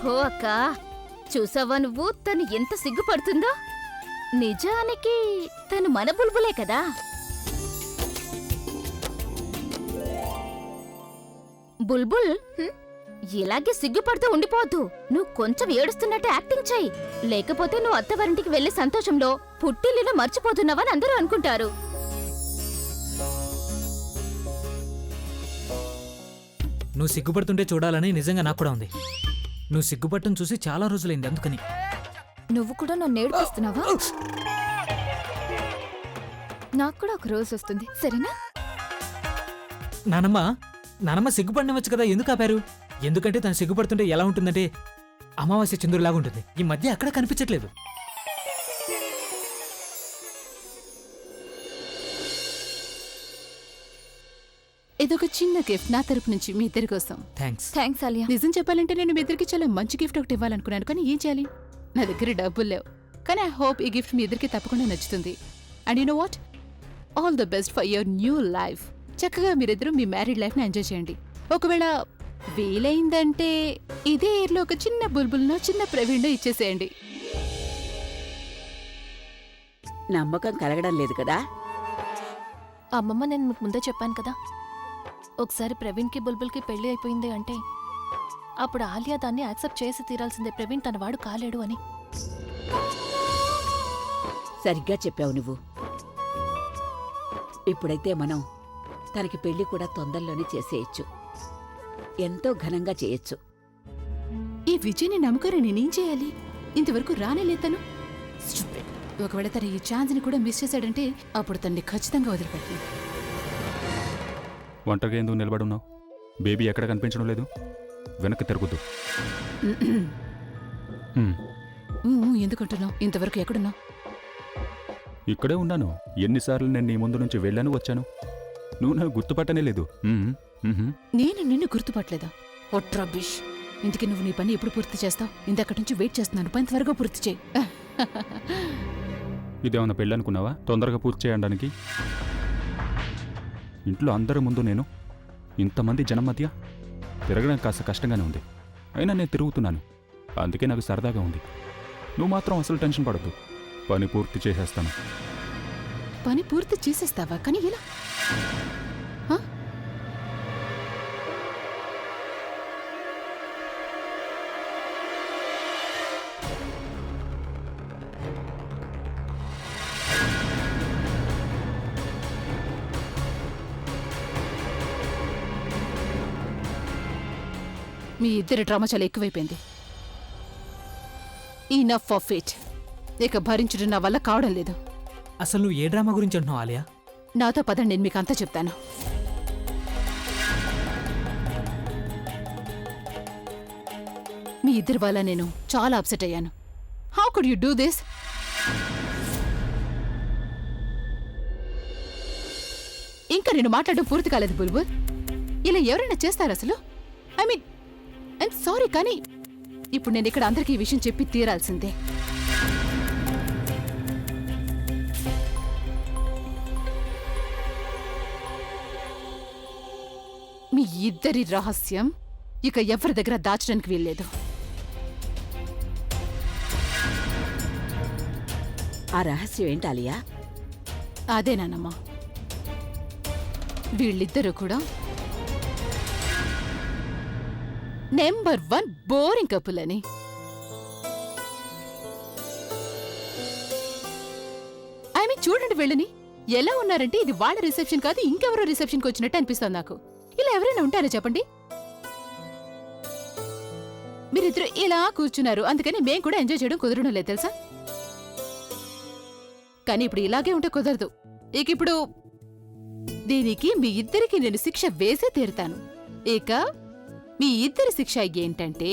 ఓహో అక్క, చూసావా నువ్వు తను ఎంత సిగ్గుపడుతుందో? నిజానికి తను మన బుల్బులే కదా. బుల్బుల్, ఇలాగే సిగ్గుపడుతూ ఉండిపోవద్దు. నువ్వు కొంచెం ఏడుస్తున్నట్టు యాక్టింగ్ చెయ్యి, లేకపోతే నువ్వు అత్తవారింటికి వెళ్లే సంతోషంలో పుట్టిల్లును మర్చిపోతున్నావని అందరూ అనుకుంటారు. నువ్వు సిగ్గుపడుతుంటే చూడాలని నిజంగా నాకు కూడా ఉంది. నువ్వు సిగ్గుపట్టం చూసి చాలా రోజులైంది, అందుకని. నువ్వు కూడా నన్ను ఏడిపిస్తున్నావా? నాకు కూడా ఒక రోజు వస్తుంది, సరేనా? నానమ్మ సిగ్గుపడినవచ్చు కదా, ఎందుకు ఆపారు? ఎందుకంటే తను సిగ్గుపడుతుంటే ఎలా ఉంటుందంటే అమావాస్య చంద్రులాగా ఉంటుంది. ఈ మధ్య అక్కడ కనిపించట్లేదు. ఇదొక చిన్న గిఫ్ట్ నా తరపు నుంచి మీ ఇద్దరి కోసం. థ్యాంక్స్ ఆలియా. నిజం చెప్పాలంటే నేను మీ ఇద్దరికి చాలా మంచి గిఫ్ట్ ఒకటి ఇవ్వాలనుకున్నాను, కానీ ఏం చేయాలి? నా దగ్గర డబ్బులు లేవు. కానీ ఐ హోప్ ఈ గిఫ్ట్ మీ ఇద్దరికి తప్పకుండా నచ్చుతుంది. And you know what, all the best for your new life. చక్కగా మీరిద్దరూ మీ మ్యారీడ్ లైఫ్ని ఎంజాయ్ చేయండి. ఒకవేళ వీలైందంటే ఇదే ఇయర్లో ఒక చిన్న బుల్బుల్నో చిన్న ప్రవీణ్నో ఇచ్చేసేయండి. నమ్మకం కలగడం లేదు కదా? అమ్మమ్మ, నేను మీకు ముందే చెప్పాను కదా, ఒకసారి ప్రవీణ్కి బుల్బుల్కి పెళ్లి అయిపోయింది అంటే అప్పుడు ఆలియా దాన్ని యాక్సెప్ట్ చేసి తీరాల్సిందే. ప్రవీణ్ తన వాడు కాలేడు అని. సరిగ్గా చెప్పావు నువ్వు. ఇప్పుడైతే మనం తనకి పెళ్లి కూడా తొందరలోనే చేసేయచ్చు. ఎంతో ఘనంగా చేయొచ్చు. ఈ విజయ్ని నమ్ముకొని నేనేం చేయాలి? ఇంతవరకు రానేలే తను. ఒకవేళ తన ఈ ఛాన్స్ని కూడా మిస్ చేశాడంటే అప్పుడు తన్ని ఖచ్చితంగా వదిలిపెట్టి. ఒంటరిగా ఎందుకు నిలబడున్నావు? బేబీ ఎక్కడ కనిపించడం లేదు. వెనక్కి తిరుగుతూ. ఎందుకంటున్నావు? ఇంతవరకు ఎక్కడున్నావు? ఇక్కడే ఉన్నాను. ఎన్నిసార్లు నేను నీ ముందు నుంచి వెళ్ళాను వచ్చాను. నువ్వు నన్ను గుర్తుపట్టనే లేదు. నేను నిన్ను గుర్తుపట్టలేదా? ఒట్రబిష్. ఇంటికి నువ్వు నీ పని ఎప్పుడు పూర్తి చేస్తావు? ఇంతక్కడి నుంచి వెయిట్ చేస్తున్నాను. పని త్వరగా పూర్తి చేయి. ఇదేమన్నా పెళ్ళి అనుకున్నావా తొందరగా పూర్తి చేయడానికి? ఇంట్లో అందరి ముందు నేను ఇంతమంది జనం మధ్య తిరగడం కాస్త కష్టంగానే ఉంది. అయినా నేను తిరుగుతున్నాను, అందుకే నాకు సరదాగా ఉంది. నువ్వు మాత్రం అసలు టెన్షన్ పడద్దు. పని పూర్తి చేసేస్తాను. పని పూర్తి చేసేస్తావా? కానీ ఇలా మీ ఇద్దరి డ్రామా చాలా ఎక్కువైపోయింది. Enough of it. ఇక భరించడం నా వల్ల కావడం లేదు. అసలు నువ్వు ఏ డ్రామా గురించి అంటున్నావు ఆలియా? నాతో పదండి, నేను మీకు అంతా చెప్తాను. మీ ఇద్దరి వల్ల నేను చాలా అప్సెట్ అయ్యాను. How could you do this? ఇంకా నేను మాట్లాడడం పూర్తి కాలేదు బుల్బుల్. ఇలా ఎవరైనా చేస్తారు అసలు? ఐమ్ సారీ, కానీ ఇప్పుడు నేను ఇక్కడ అందరికీ ఈ విషయం చెప్పి తీరాల్సిందే. మీ ఇద్దరి రహస్యం ఇక ఎవరి దగ్గర దాచడానికి వీల్లేదు. ఆ రహస్యం ఏంటి ఆలియా? అదేనానమ్మా, వీళ్ళిద్దరూ కూడా నెంబర్ 1 బోరింగ్ కపుల్ అని. చూడండి వీళ్ళని ఎలా ఉన్నారంటే ఇది వాళ్ళ రిసెప్షన్ కాదు, ఇంకెవరో రిసెప్షన్కి వచ్చినట్టు అనిపిస్తుంది నాకు. ఇలా ఎవరైనా ఉంటారా చెప్పండి? మీరిద్దరు ఇలా కూర్చున్నారు, అందుకని మేం కూడా ఎంజాయ్ చేయడం కుదరడం లేదు తెలుసా. కానీ ఇప్పుడు ఇలాగే ఉంటే కుదరదు. ఇక ఇప్పుడు దీనికి మీ ఇద్దరికి నేను శిక్ష వేసే తీరుతాను. ఇక మీ ఇద్దరి శిక్ష ఏంటంటే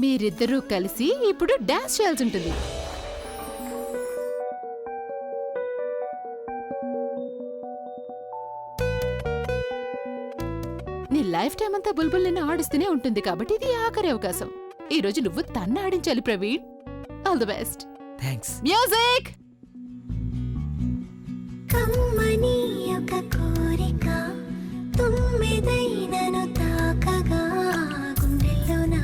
మీరిద్దరూ కలిసి ఇప్పుడు డాన్స్ చేయాల్సి ఉంటుంది. నీ లైఫ్ టైం అంతా బుల్బుల్ నిన్ను ఆడిస్తూనే ఉంటుంది, కాబట్టి ఇది ఆఖరి అవకాశం. ఈ రోజు నువ్వు తన్ను ఆడించాలి Praveen. All the best. Thanks. Music. కమ్మని ఒక కోరిక తుమ్మెదైనను తాకగా గుండెల్లోన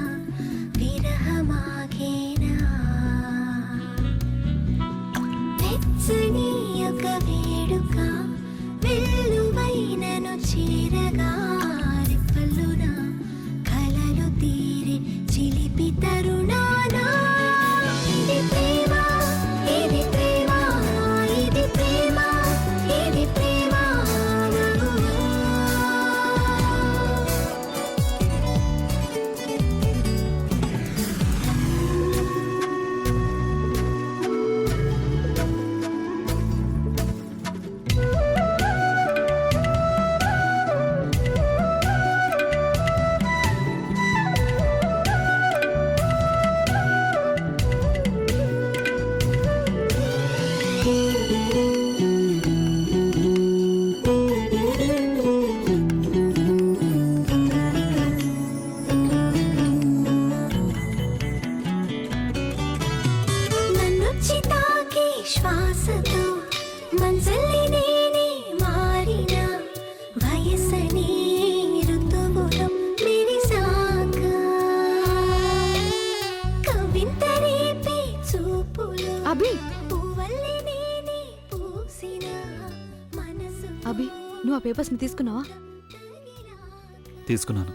పేపర్స్ని తీసుకున్నావా? తీసుకున్నాను.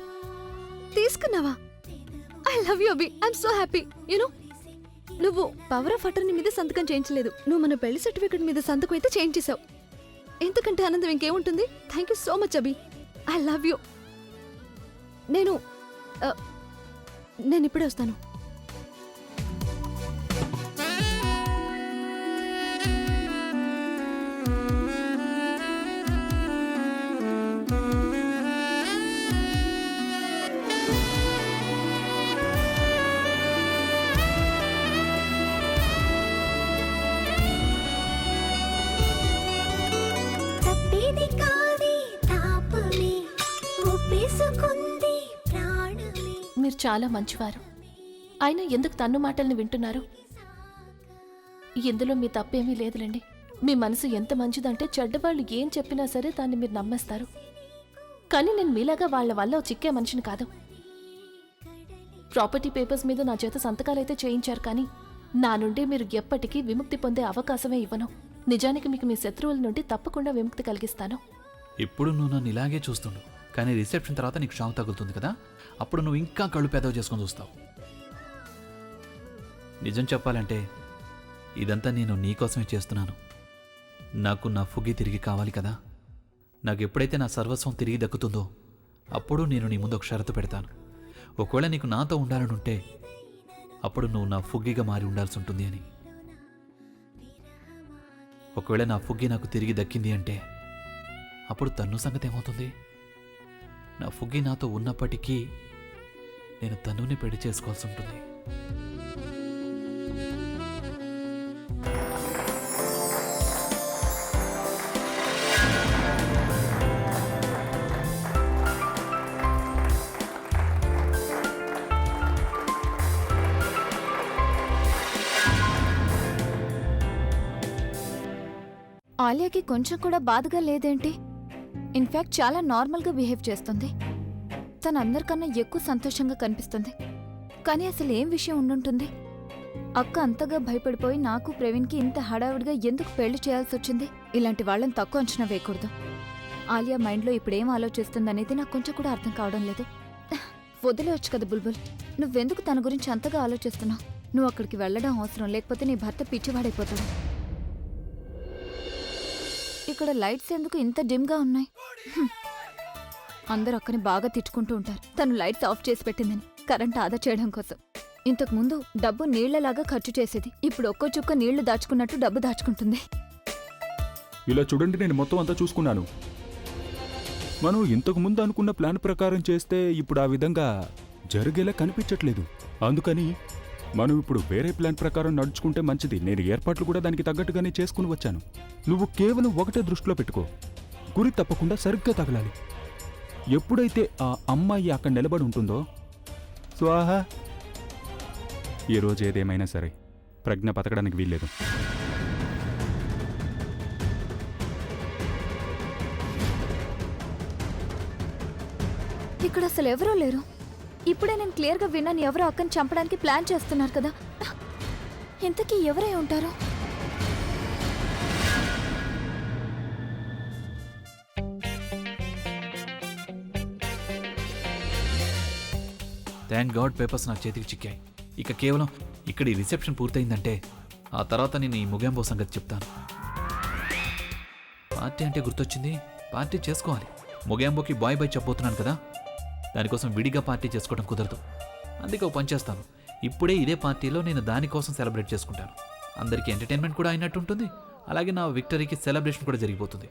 తీసుకున్నావా? I love you Abhi. I'm so happy. You know, నువ్వు పవర్ ఆఫ్ అటర్నీ మీద సంతకం చేయించలేదు, నువ్వు మన పెళ్లి సర్టిఫికెట్ మీద సంతకం అయితే చేయించేశావు. ఎంతకంటే ఆనందం ఇంకేముంటుంది? Thank you so much Abhi. I love you. నేను ఇప్పుడే వస్తాను. తప్పేది కాదే తాపమే ఒప్పేసుకుంది ప్రాణమే. మీరు చాలా మంచివారు. అయినా ఎందుకు తన్ను మాటల్ని వింటున్నారు? ఇందులో మీ తప్పేమీ లేదులేండి. మీ మనసు ఎంత మంచిదంటే చెడ్డవాళ్ళు ఏం చెప్పినా సరే దాన్ని మీరు నమ్మేస్తారు. కానీ నేను మీలాగా వాళ్ళ వల్ల చిక్కే మనిషిని కాదు. ప్రాపర్టీ పేపర్స్ మీద నా చేత సంతకాలైతే చేయించారు, కానీ నా నుండి మీరు ఎప్పటికీ విముక్తి పొందే అవకాశమే ఇవ్వను. నిజానికి మీకు మీ శత్రువుల నుండి తప్పకుండా విముక్తి కలిగిస్తాను. ఇప్పుడు నువ్వు నన్ను ఇలాగే చూస్తుండు, కానీ రిసెప్షన్ తర్వాత నీకు షాక్ తగులుతుంది కదా, అప్పుడు నువ్వు ఇంకా కళ్ళు పెదవి చేసుకొని చూస్తావు. నిజం చెప్పాలంటే ఇదంతా నేను నీకోసమే చేస్తున్నాను. నాకు నా ఫుగ్గి తిరిగి కావాలి కదా. నాకు ఎప్పుడైతే నా సర్వస్వం తిరిగి దక్కుతుందో అప్పుడు నేను నీ ముందు ఒక షరతు పెడతాను. ఒకవేళ నీకు నాతో ఉండాలనుంటే అప్పుడు నువ్వు నా ఫుగ్గిగా మారి ఉండాల్సి ఉంటుంది అని. ఒకవేళ నా ఫుగ్గి నాకు తిరిగి దక్కింది అంటే అప్పుడు తన్ను సంగతి ఏమవుతుంది? నా ఫుగ్గి నాతో ఉన్నప్పటికీ నేను తన్నుని పెళ్లి చేసుకోవాల్సి ఉంటుంది. ఆలియాకి కొంచెం కూడా బాధగా లేదేంటి? ఇన్ఫాక్ట్ చాలా నార్మల్గా బిహేవ్ చేస్తుంది. తను అందరికన్నా ఎక్కువ సంతోషంగా కనిపిస్తుంది. కానీ అసలు ఏం విషయం ఉండుంటుంది? అక్క అంతగా భయపడిపోయి నాకు ప్రవీణ్కి ఇంత హడావుడిగా ఎందుకు పెళ్లి చేయాల్సి వచ్చింది? ఇలాంటి వాళ్ళని తక్కువ అంచనా వేయకూడదు. ఆలియా మైండ్లో ఇప్పుడేం ఆలోచిస్తుందనేది నాకు కొంచెం కూడా అర్థం కావడం లేదు. వదిలేవచ్చు కదా బుల్బుల్, నువ్వెందుకు తన గురించి అంతగా ఆలోచిస్తున్నావు? నువ్వు అక్కడికి వెళ్ళడం అవసరం, లేకపోతే నీ భర్త పిచ్చివాడైపోతాడు. ఇక్కడ లైట్స్ ఎందుకు ఇంత డిమ్గా ఉన్నాయి? అందరూ అక్కని బాగా తిట్టుకుంటూ ఉంటారు తను లైట్స్ ఆఫ్ చేసి పెట్టిందని, కరెంట్ ఆదా చేయడం కోసం. ఇంతకు ముందు డబ్బు నీళ్లలాగా ఖర్చు చేసేది, ఇప్పుడు ఒక్కో చుక్క నీళ్లు దాచుకున్నట్టు డబ్బు దాచుకుంటుంది. ఇలా చూడండి, నేను మొత్తం అంతా చూసుకున్నాను. మనం ఇంతకు ముందు అనుకున్న ప్లాన్ ప్రకారం చేస్తే ఇప్పుడు ఆ విధంగా జరిగేలా కనిపించట్లేదు. అందుకని మనం ఇప్పుడు వేరే ప్లాన్ ప్రకారం నడుచుకుంటే మంచిది. నేను ఏర్పాట్లు కూడా దానికి తగ్గట్టుగానే చేసుకుని వచ్చాను. నువ్వు కేవలం ఒకటే దృష్టిలో పెట్టుకో, గురి తప్పకుండా సరిగ్గా తగలాలి. ఎప్పుడైతే ఆ అమ్మాయి అక్కడ నిలబడి ఉంటుందో స్వాహా. ఈరోజు ఏదేమైనా సరే ప్రజ్ఞ బతకడానికి వీల్లేదు. ఇక్కడ అసలు ఎవరూ లేరు. ఇప్పుడే నేను క్లియర్గా విన్నాను ఎవరో అక్కని చంపడానికి ప్లాన్ చేస్తున్నారు కదా. ఇంతకీ ఎవరై ఉంటారు? థ్యాంక్ గాడ్ పేపర్స్ నా చేతికి చిక్కాయి. ఇక కేవలం ఇక్కడ ఈ రిసెప్షన్ పూర్తయిందంటే ఆ తర్వాత నేను ఈ ముగింపు సంగతి చెప్తాను. పార్టీ అంటే గుర్తొచ్చింది, పార్టీ చేసుకోవాలి. ముగింపుకి బాయ్ బాయ్ చెప్పబోతున్నాను కదా, దానికోసం విడిగా పార్టీ చేసుకోవడం కుదరదు. అందుకే ఓ పని చేస్తాను, ఇప్పుడే ఇదే పార్టీలో నేను దానికోసం సెలబ్రేట్ చేసుకుంటాను. అందరికీ ఎంటర్టైన్మెంట్ కూడా అయినట్టు ఉంటుంది, అలాగే నా విక్టరీకి సెలబ్రేషన్ కూడా జరిగిపోతుంది.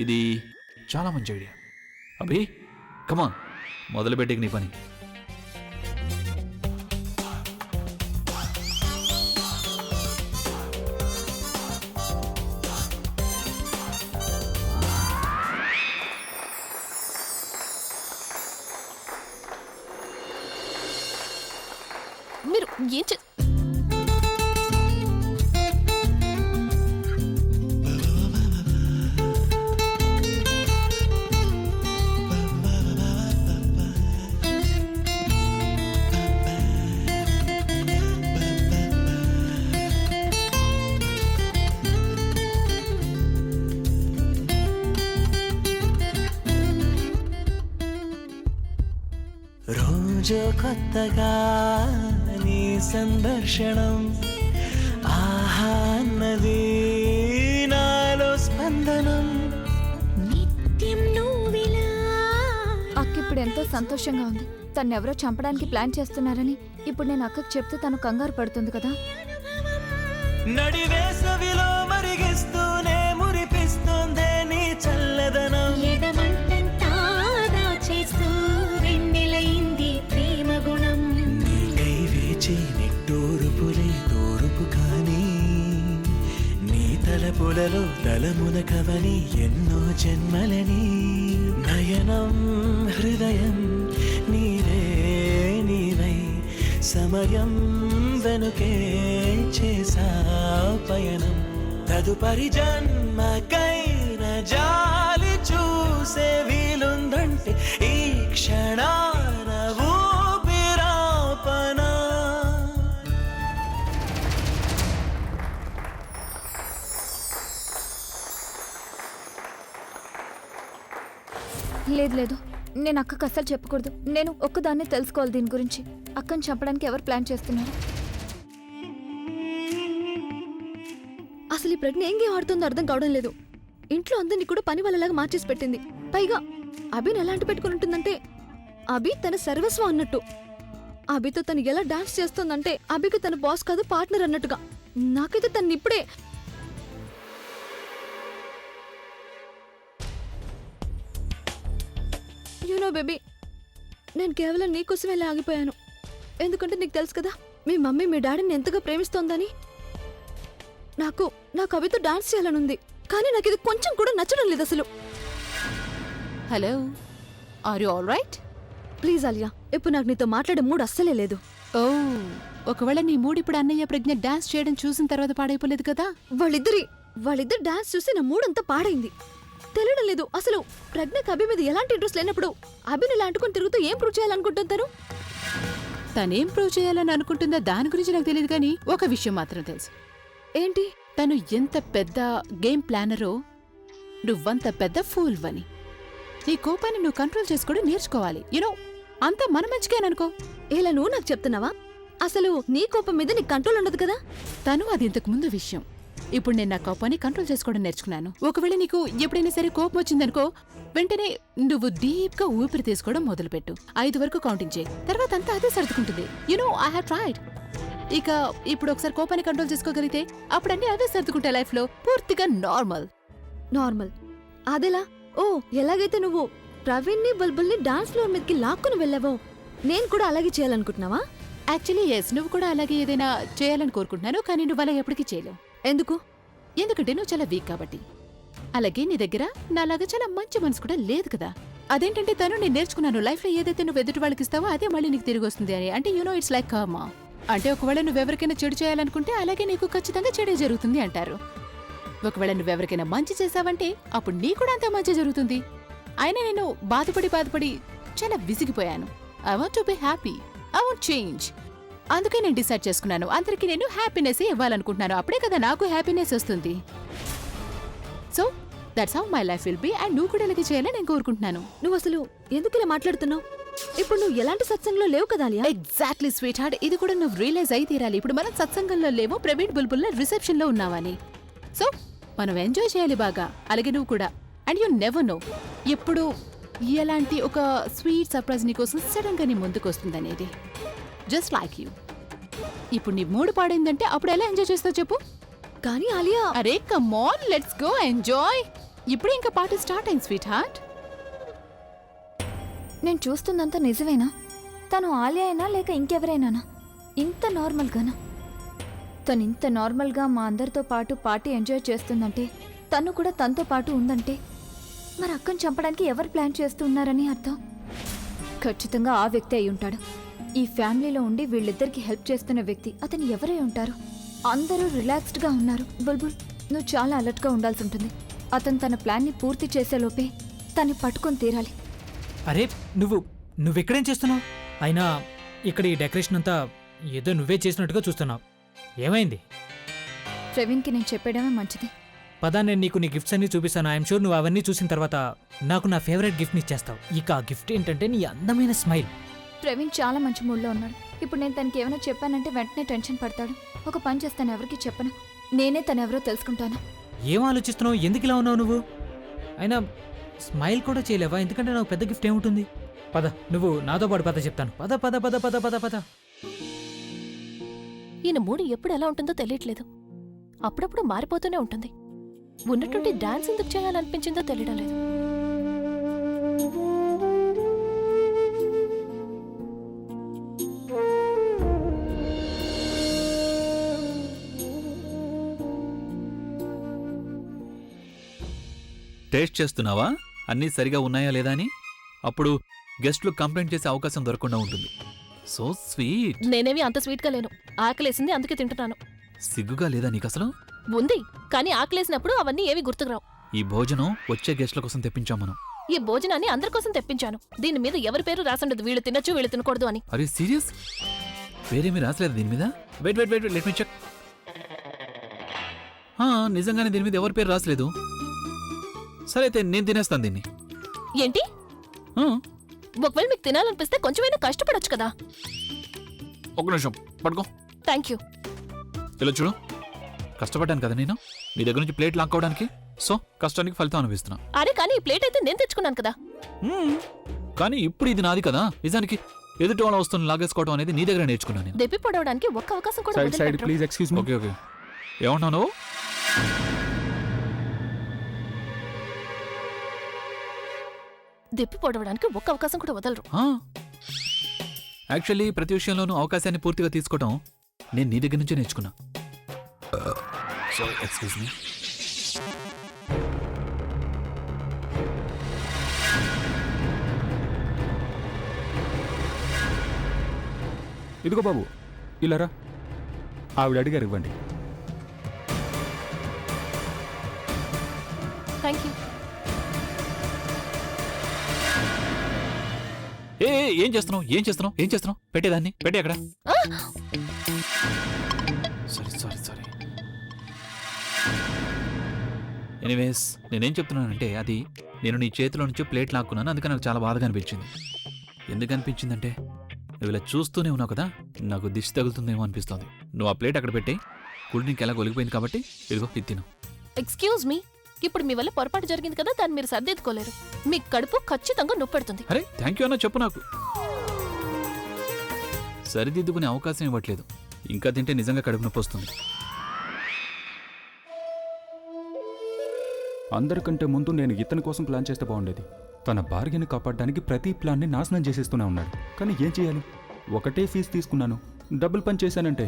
ఇది చాలా మంచి ఐడియా. అభి కమాన్, మొదలుపెట్టేకి నీ పని. మీరు ఏం చే రోజు కొత్తగా నీ సందర్శనం ఆహా అన్నది నాలో స్పందనం నిత్యం నువ్విలా అక్క ఇప్పుడు ఎంతో సంతోషంగా ఉంది. తన్నెవరో చంపడానికి ప్లాన్ చేస్తున్నారని ఇప్పుడు నేను అక్కకు చెప్తే తను కంగారు పడుతుంది కదా. నడివేసవిలో మరిగిస్తూనే మురిపిస్తోందే నీ చల్లదనం ఎదమంటంతా దాచేస్తూ వెన్నెలైంది ప్రేమ గుణం నీకై వేచి నిట్టూరుపులే తూరుపు కానీ నీ తలపులలో తలమున కవని ఎన్నో జన్మలని నయనం హృదయం నీవే నీవై సమయం వెనుకే చేసా పయనం తదుపరి జన్మకైన జాలి చూసే వీలుందంటే ఈ క్షణాన ఊపిరాపనా లేదు లేదు, నేను అక్కకు అస్సలు చెప్పకూడదు. నేను ఒక్కదాన్నే తెలుసుకోవాలి దీని గురించి. అక్కని చంపడానికి ఎవరు ప్లాన్ చేస్తున్నారు? అసలు ఈ ప్రజ్ఞ ఏం గేమ్ ఆడుతుందో అర్థం కావడం లేదు. ఇంట్లో అందరినీ కూడా పని వాళ్ళలాగా మార్చేసి పెట్టింది. పైగా అభిని ఎలాంటి పెట్టుకుని ఉంటుందంటే అభి తన సర్వస్వం అన్నట్టు. అభితో తను ఎలా డాన్స్ చేస్తుందంటే అభికి తన బాస్ కాదు పార్ట్నర్ అన్నట్టుగా. నాకైతే తను ఇప్పుడే యూనో బేబీ, నేను కేవలం నీకోసమే ఆగిపోయాను. ఎందుకంటే నీకు తెలుసు కదా మీ మమ్మీ మీ డాడీని ఎంతగా ప్రేమిస్తోందని. నాకు అభితో డాన్స్ చేయాలనుంది, కానీ నాకు ఇది కొంచెం కూడా నచ్చడం లేదు అసలు. Hello, are you all right? Please Alia, ఇప్పుడు నాకు నీతో మాట్లాడే మూడ్ అస్సలే లేదు. ఓ, ఒకవేళ నీ మూడు ఇప్పుడు అన్నయ్య ప్రజ్ఞ డాన్స్ చేయడం చూసిన తర్వాత పాడైపోలేదు కదా? వాళ్ళిద్దరు డాన్స్ చూసి నా మూడ్ అంతా పాడైంది. తెలియడం లేదు అసలు ప్రజ్ఞకు అభి మీద ఎలాంటి ఇంట్రెస్ట్ లేనప్పుడు అభిని ఇలా అంటుకొని తిరుగుతూ ఏం ప్రూవ్ చేయాలనుకుంటుంటారు? తనేం ప్రూవ్ చేయాలని అనుకుంటుందో దాని గురించి నాకు తెలియదు, కానీ ఒక విషయం మాత్రం తెలుసు. ఏంటి? తను ఎంత పెద్ద గేమ్ ప్లానరో నువ్వంత పెద్ద ఫూల్ వని. నీ కోపాన్ని నువ్వు కంట్రోల్ చేసుకోవడం నేర్చుకోవాలి. యూనో, అంతా మన మంచిగాననుకో. ఇలా నువ్వు నాకు చెప్తున్నావా? అసలు నీ కోపం మీద నీకు కంట్రోల్ ఉండదు కదా. తను అది ఇంతకు ముందు విషయం. ఇప్పుడు నేను నా కోపాన్ని కంట్రోల్ చేసుకోవడం నేర్చుకున్నాను. ఒకవేళ నీకు ఎప్పుడైనా సరే కోపం వచ్చిందనుకో, వెంటనే నువ్వు డీప్ గా ఊపిరి తీసుకోవడం మొదలుపెట్టు. 5 వరకు కౌంటింగ్ చేయి, తర్వాత అంతా అదే సర్దుకుంటుంది. You know, I have tried. ఇక ఇప్పుడు ఒకసారి కోపాన్ని కంట్రోల్ చేసుకోగలిగితే అప్పుడన్నీ అవే సర్దుకుంటాయి. లైఫ్ లో పూర్తిగా నార్మల్. అదేలా? ఓ, ఎలాగైతే నువ్వు ప్రవీణ్ని బుల్బుల్ని డాన్స్ ఫ్లోర్ మీదకి లాక్కుని వెళ్ళావో నేను కూడా అలాగే చేయాలనుకుంటున్నావా? యాక్చువల్లీ ఎస్, నువ్వు కూడా అలాగే ఏదైనా చేయాలని కోరుకుంటున్నాను, కానీ నువ్వు అలా ఎప్పటికీ చేయలేవు. ఎందుకు? ఎందుకంటే నువ్వు చాలా వీక్ కాబట్టి. అలాగే నీ దగ్గర నాలాగా చాలా మంచి మనసు కూడా లేదు కదా. అదేంటంటే తను నేను నేర్చుకున్నాను, లైఫ్ లో ఏదైతే నువ్వు ఎదుటి వాళ్ళకి ఇస్తావో అదే మళ్ళీ నీకు తిరిగి వస్తుంది అని. అంటే యూనో, ఇట్స్ లైక్ కర్మ. అంటే ఒకవేళ నువ్వెవరికైనా చెడు చేయాలనుకుంటే అలాగే నీకు ఖచ్చితంగా చెడే జరుగుతుంది అంటారు. ఒకవేళ నువ్వెవరికైనా మంచి చేసావంటే అప్పుడు నీ కూడా అంతే మంచి జరుగుతుంది. అయినా నేను బాధపడి చాలా విసిగిపోయాను. I want to be happy, I want change. అందుకే నేను డిసైడ్ చేసుకున్నాను, అందరికీ నేను హ్యాపీనెస్ ఇవ్వాలనుకుంటున్నాను. అప్పుడే కదా నాకు హ్యాపీనెస్ వస్తుంది. So that's how my life will be. And నువ్వు కూడా ఇలాగే చేయాలని నేను కోరుకుంటున్నాను. నువ్వు అసలు ఎందుకు ఇలా మాట్లాడుతున్నావు? ఇప్పుడు నువ్వు ఎలాంటి సత్సంగంలో లేవు కదా ఆలియా. ఎగ్జాక్ట్లీ స్వీట్ హార్ట్, ఇది కూడా నువ్వు రియలైజ్ అయి తీరాలి. ఇప్పుడు మనం సత్సంగంలో లేవో, ప్రవీణ్ బుల్బుల్ రిసెప్షన్ లో ఉన్నావని. సో మనం ఎంజాయ్ చేయాలి బాగా. అలాగే నువ్వు కూడా. అండ్ యూ నెవర్ నో ఎప్పుడు ఎలాంటి ఒక స్వీట్ సర్ప్రైజ్ నీకోసం సడన్ గా నీ ముందుకు వస్తుందనేది. Just like you. ఇప్పుడు నీ మూడు పాడైందంటే అప్పుడు ఎలా ఎంజాయ్ చేస్తావు చెప్పు? కానీ ఆలియా, అరే come on, let's go enjoy. ఇప్పుడు ఇంకా పార్టీ స్టార్ట్ అయింది స్వీట్ హార్ట్. నేను చూస్తుందంతా నిజమేనా? తను ఆలియా అయినా లేక ఇంకెవరైనా? ఇంత నార్మల్గానా? తను ఇంత నార్మల్గా మా అందరితో పాటు పార్టీ ఎంజాయ్ చేస్తుందంటే, తను కూడా తనతో పాటు ఉందంటే, మరి అక్కని చంపడానికి ఎవరు ప్లాన్ చేస్తున్నారని అర్థం? ఖచ్చితంగా ఆ వ్యక్తి అయి ఉంటాడు. ఈ ఫ్యామిలీలో ఉండి వీళ్ళిద్దరికి హెల్ప్ చేస్తున్న వ్యక్తి అతను ఎవరై ఉంటారు? అందరూ రిలాక్స్డ్గా ఉన్నారు. బుల్బుల్, నువ్వు చాలా అలర్ట్గా ఉండాల్సి ఉంటుంది. అతను తన ప్లాన్ని పూర్తి చేసేలోపే తన్ని పట్టుకొని తీరాలి. అరే నువ్వెక్కడేం చేస్తున్నావు? అయినా ఇక్కడ ఈ డెకరేషన్ అంతా ఏదో నువ్వే చేసినట్టుగా చూస్తున్నావు. ఏమైంది? ప్రవీణ్కి నేను చెప్పేయడమే మంచిది. పదా, నేను నీకు నీ గిఫ్ట్స్ అన్ని చూపిస్తాను. ఐఎమ్ షూర్ నువ్వు అవన్నీ చూసిన తర్వాత నాకు నా ఫేవరెట్ గిఫ్ట్ని ఇచ్చేస్తావు. ఇక ఆ గిఫ్ట్ ఏంటంటే నీ అందమైన స్మైల్. ప్రవీణ్ చాలా మంచి మూడ్లో ఉన్నాడు. ఇప్పుడు నేను తనకి ఏమైనా చెప్పానంటే వెంటనే టెన్షన్ పడతాడు. ఒక పని చేస్తాను, ఎవరికి చెప్పను. నేనే తనెవరో తెలుసుకుంటాను. ఏం ఆలోచిస్తున్నావు? ఎందుకు ఇలా ఉన్నావు నువ్వు? అయినా స్మైల్ కూడా చేయలేవా? ఎందుకంటే నాకు పెద్ద గిఫ్ట్ ఏముంటుంది? పద, నువ్వు నాతో పాటు పద, చెప్తాను. పద పద పద పద పద పద. ఈయన మూడు ఎప్పుడు ఎలా ఉంటుందో తెలియట్లేదు. అప్పుడప్పుడు మారిపోతూనే ఉంటుంది. ఉన్నట్టుండి డాన్స్ ఎందుకు చేయాలనిపించిందో తెలియడం లేదు. టేస్ట్ చేస్తున్నావా అన్నీ సరిగా ఉన్నాయా లేదా అని? అప్పుడు గెస్ట్లు కంప్లైంట్ చేసే అవకాశం దొరకకుండా ఉంటుంది. So sweet. నేనేమి అంత స్వీట్గా లేను. ఆకలేసింది, అందుకే తింటున్నాను. సిగ్గుగా లేదా నీకు అసలు? ఉంది, కానీ ఆకలేసినప్పుడు అవన్నీ ఏవి గుర్తుకురావు. ఈ భోజనం వచ్చే గెస్ట్ల కోసం తెప్పించాం మనం. ఈ భోజనాన్ని అందరి కోసం తెప్పించాను. దీని మీద ఎవరి పేరు రాసుండదు, వీళ్ళు తినొచ్చు వీళ్ళు తినకూడదు అని. అరే సీరియస్? పేరేమీ రాసలేదు దీని మీద? Wait wait wait let me check. నిజంగానే దీని మీద ఎవరి పేరు రాసలేదు. సరే అయితే నేను తినేస్తాను దీన్ని. ఏంటి? ఆ, ఒకవేళ మీకు తినాలనిపిస్తే కొంచెమైనా కష్టపడొచ్చు కదా. ఒక నిమిషం పడుకో. Thank you. ఇలా చూడు, కష్టపడ్డాను కదా నేను నీ దగ్గర నుంచి ప్లేట్ లాక్కోవడానికి. సో కష్టానికి ఫలితం అనిపిస్తున్నా. అరే కానీ ఈ ప్లేట్ అయితే నేను తెచ్చుకున్నాను కదా. కానీ ఇప్పుడు ఇది నాది కదా. నిజానికి ఎదుటి వాళ్ళ వస్తువుని లాగేసుకోవడం అనేది నీ దగ్గర నేర్చుకున్నాను నేను. దెప్పి పొడవడానికి ఒక్క అవకాశం కూడా సైడ్ సైడ్ వదిలిపెట్టరు. Please excuse me. Okay okay, ఏమంటున్నావు నువ్వు? దెప్పి పొడవడానికి ఒక్క అవకాశం కూడా వదలరు. యాక్చువల్లీ ప్రతి విషయంలోనూ అవకాశాన్ని పూర్తిగా తీసుకోవడం నేను నీ దగ్గర నుంచే నేర్చుకున్నా. Sorry, excuse me. ఇదిగో బాబు, ఇలా రా. ఆవిడ అడిగారు, ఇవ్వండి. Thank you. ఏ ఏం చేస్తున్నావు? ఏం చేస్తున్నావు? ఏం చేస్తున్నావు? పెట్టేదాన్ని పెట్టే అక్కడ. Sorry sorry sorry. ఎనీవేస్ నేనేం చెప్తున్నానంటే అది నేను నీ చేతిలో నుంచి ప్లేట్ లాక్కున్నాను, అందుకని నాకు చాలా బాధగా అనిపించింది. ఎందుకు అనిపించిందంటే నువ్వు ఇలా చూస్తూనే ఉన్నావు కదా, నాకు దిష్టి తగులుతుందేమో అనిపిస్తుంది. నువ్వు ఆ ప్లేట్ అక్కడ పెట్టి కూల్ డ్రింక్ ఎలా ఒలిగిపోయింది కాబట్టి ఇదిగో ఇది తిను. ఎక్స్క్యూజ్ మీ, ఇప్పుడు మీ వల్ల పొరపాటు జరిగింది కదా, దాన్ని మీరు సర్దిద్దుకోలేరు. మీ కడుపు ఖచ్చితంగా నొప్పెడుతుంది. అరే థ్యాంక్ యూ అన్న చెప్పు నాకు. సరిదిద్దుకునే అవకాశం ఇవ్వట్లేదు. ఇంకా తింటే నిజంగా కడుపు నొప్పి వస్తుంది. అందరికంటే ముందు నేను ఇతని కోసం ప్లాన్ చేస్తే బాగుండేది. తన భార్యను కాపాడడానికి ప్రతి ప్లాన్ని నాశనం చేసేస్తూనే ఉన్నాడు. కానీ ఏం చేయాలి? ఒకటే ఫీజు తీసుకున్నాను, డబుల్ పని చేశానంటే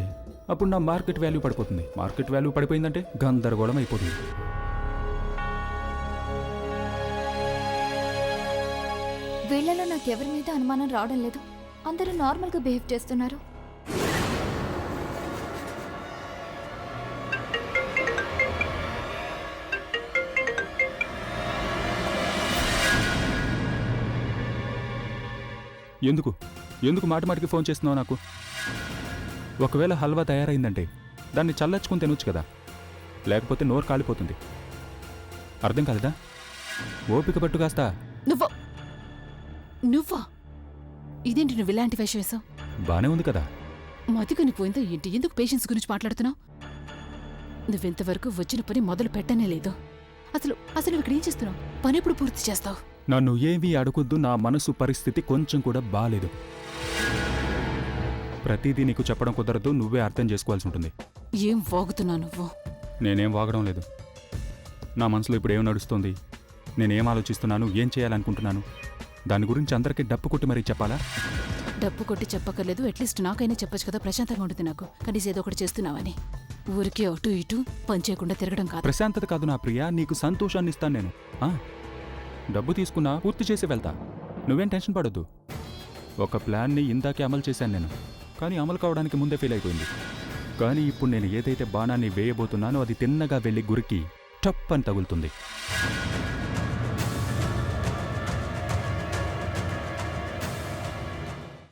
అప్పుడు నా మార్కెట్ వాల్యూ పడిపోతుంది. మార్కెట్ వాల్యూ పడిపోయిందంటే గందరగోళం అయిపోతుంది. వీళ్ళలో నాకెవరి మీద అనుమానం రావడం లేదు. అందరూ నార్మల్గా బిహేవ్ చేస్తున్నారు. ఎందుకు ఎందుకు మాటిమాటికి ఫోన్ చేస్తున్నావు నాకు? ఒకవేళ హల్వా తయారైందంటే దాన్ని చల్లచ్చుకుని తినొచ్చు కదా, లేకపోతే నోరు కాలిపోతుంది. అర్థం కాలేదా? ఓపిక పట్టు కాస్తా. నువ్వా? ఇదేంటి నువ్వు ఇలాంటి వేషం వేసావు? బానే ఉంది కదా. మతికొని పోయిందో ఏంటి? ఎందుకు పేషెన్స్ గురించి మాట్లాడుతున్నావు? నువ్వెంతవరకు వచ్చిన పని మొదలు పెట్టనే లేదు. అసలు అసలు ఇక్కడ ఏం చేస్తున్నావు? పని ఎప్పుడు పూర్తి చేస్తావు? నన్ను ఏమీ అడగొద్దు. నా మనసు పరిస్థితి కొంచెం కూడా బాలేదు. ప్రతిదీ నీకు చెప్పడం కుదరదు, నువ్వే అర్థం చేసుకోవాల్సి ఉంటుంది. ఏం వాగుతున్నావు నువ్వు? నేనేం వాగడం లేదు. నా మనసులో ఇప్పుడు ఏం నడుస్తుంది, నేనేం ఆలోచిస్తున్నాను, ఏం చేయాలనుకుంటున్నాను, దాని గురించి అందరికీ డప్పు కొట్టి మరీ చెప్పాలా? డప్పు కొట్టి చెప్పక్కర్లేదు, అట్లీస్ట్ నాకైనా చెప్పొచ్చు కదా. ప్రశాంతంగా ఉంటుంది నాకు. కనీసం ఏదో ఒకటి చేస్తున్నావని. ఊరికే అటు ఇటు పని చేయకుండా తిరగడం కాదు. ప్రశాంతత కాదు నా ప్రియ, నీకు సంతోషాన్ని ఇస్తాను నేను. డబ్బు తీసుకున్నా పూర్తి చేసి వెళ్తా, నువ్వేం టెన్షన్ పడొద్దు. ఒక ప్లాన్ని ఇందాకే అమలు చేశాను నేను, కానీ అమలు కావడానికి ముందే ఫెయిల్ అయిపోయింది. కానీ ఇప్పుడు నేను ఏదైతే బాణాన్ని వేయబోతున్నానో అది తిన్నగా వెళ్ళి గురికి టప్ అని తగులుతుంది.